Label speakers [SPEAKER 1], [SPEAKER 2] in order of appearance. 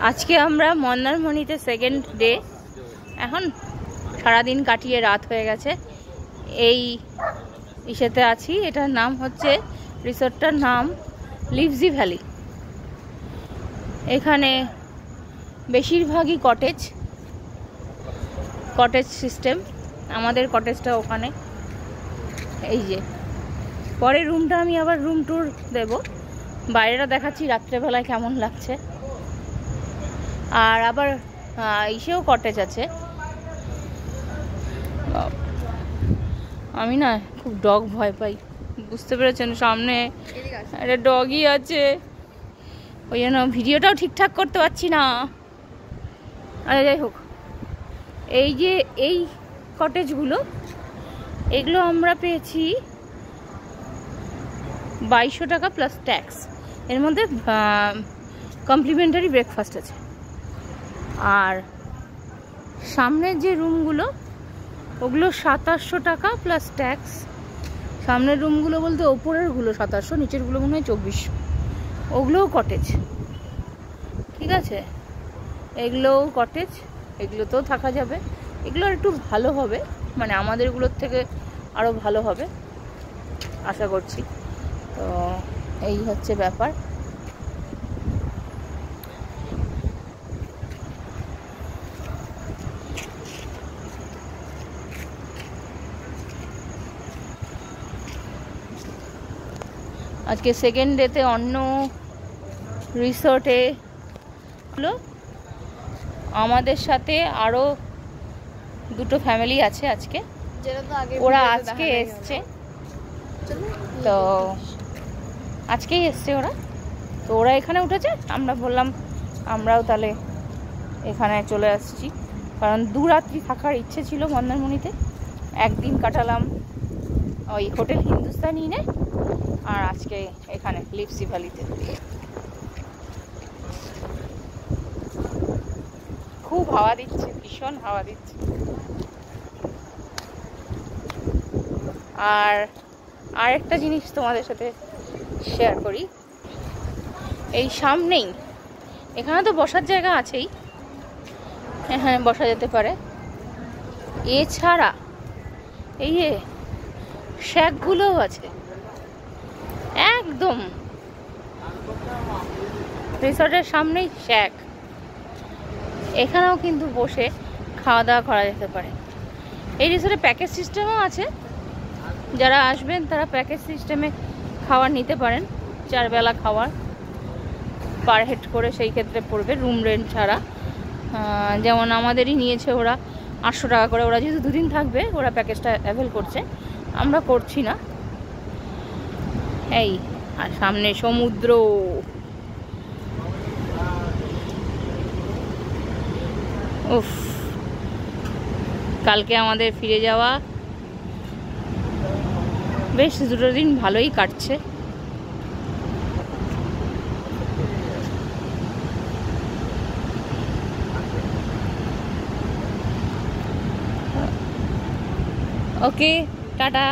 [SPEAKER 1] আজকে আমরা মন্দারমণিতে সেকেন্ড ডে। এখন সারাদিন কাটিয়ে রাত হয়ে গেছে। এই ইসেতে আছি, এটার নাম হচ্ছে, রিসোর্টটার নাম লিভজি ভ্যালি। এখানে বেশিরভাগই কটেজ সিস্টেম। আমাদের কটেজটা ওখানে। এই যে পরের রুমটা আমি আবার রুম ট্যুর দেব, বাইরেটা দেখাচ্ছি রাত্রেবেলায় কেমন লাগছে। আর আবার ইসেও কটেজ আছে। আমি না খুব ডগ ভয় পাই, বুঝতে পেরেছেন? সামনে একটা ডগই আছে, ওই জন্য ভিডিওটাও ঠিকঠাক করতে পারছি না। আরে যাই হোক, এই যে এই কটেজগুলো, এগুলো আমরা পেয়েছি 2200 টাকা প্লাস ট্যাক্স। এর মধ্যে কমপ্লিমেন্টারি ব্রেকফাস্ট আছে। আর সামনের যে রুমগুলো, ওগুলো 2700 টাকা প্লাস ট্যাক্স। সামনের রুমগুলো বলতে ওপরেরগুলো 2700, নিচেরগুলো মনে হয় 2400। ওগুলোও কটেজ, ঠিক আছে? এগুলোও কটেজ, এগুলোতেও থাকা যাবে। এগুলো একটু ভালো হবে, মানে আমাদেরগুলোর থেকে আরও ভালো হবে আশা করছি। তো এই হচ্ছে ব্যাপার। আজকে সেকেন্ড ডেতে অন্য রিসোর্টে হলো, আমাদের সাথে আরও দুটো ফ্যামিলি আছে আজকে। ওরা আজকে এসছে, তো আজকেই এসছে ওরা। তো ওরা এখানে উঠেছে, আমরা বললাম আমরাও তাহলে এখানে চলে আসছি, কারণ 2 রাত্রি থাকার ইচ্ছে ছিল মন্দারমণিতে। একদিন কাটালাম ওই হোটেল হিন্দুস্তানি নে, আর আজকে এখানে লিভজি ভ্যালিতে। খুব হাওয়া দিচ্ছে, ভীষণ হাওয়া দিচ্ছে। আর আরেকটা জিনিস তোমাদের সাথে শেয়ার করি, এই সামনেই, এখানে তো বসার জায়গা আছেই, এখানে বসা যেতে পারে। এছাড়া এই যে শ্যাকগুলোও আছে একদম রিসর্টের সামনেই শ্যাক। এখানেও কিন্তু বসে খাওয়া দাওয়া করা যেতে পারে। এই রিসর্টে প্যাকেজ সিস্টেমও আছে, যারা আসবেন তারা প্যাকেজ সিস্টেমে খাবার নিতে পারেন। 4 বেলা খাবার পার হেড করে সেই ক্ষেত্রে পড়বে, রুম রেন্ট ছাড়া। যেমন আমাদেরই নিয়েছে ওরা 800 টাকা করে। ওরা যেহেতু 2 দিন থাকবে, ওরা প্যাকেজটা অ্যাভেল করছে, আমরা করছি না। এই আর সামনে সমুদ্র। উফ, কালকে আমাদের ফিরে যাওয়া, বেশ 2 দিন ভালোই কাটছে। ওকে, টাটা।